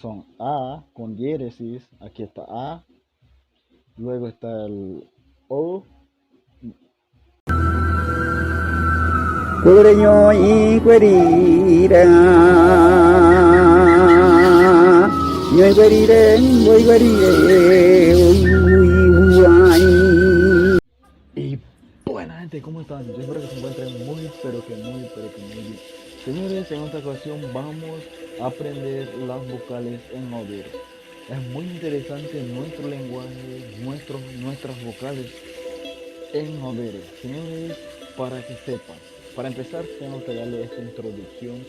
son A con diéresis, aquí está A, luego está el O. Cuereño y cuerira, yo cuerire, voy cuerire, uy, uy, Y buena gente, ¿cómo están? Yo espero que se encuentren muy, pero que muy bien. Señores, en esta ocasión vamos a aprender las vocales en Overo. Es muy interesante nuestro lenguaje, nuestras vocales en Overo. Señores, para que sepan, para empezar tengo que darle esta introducción.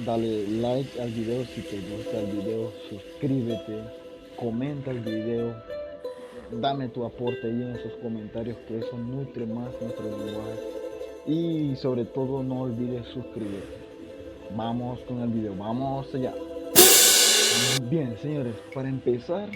Dale like al video si te gusta el video, suscríbete, comenta el video, dame tu aporte ahí en esos comentarios, que eso nutre más nuestro lenguaje. Y sobre todo no olvides suscribirte. Vamos con el video, vamos allá. Bien, señores, para empezar,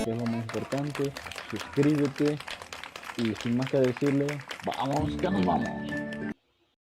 que es lo más importante, suscríbete y sin más que decirle, vamos, que nos vamos.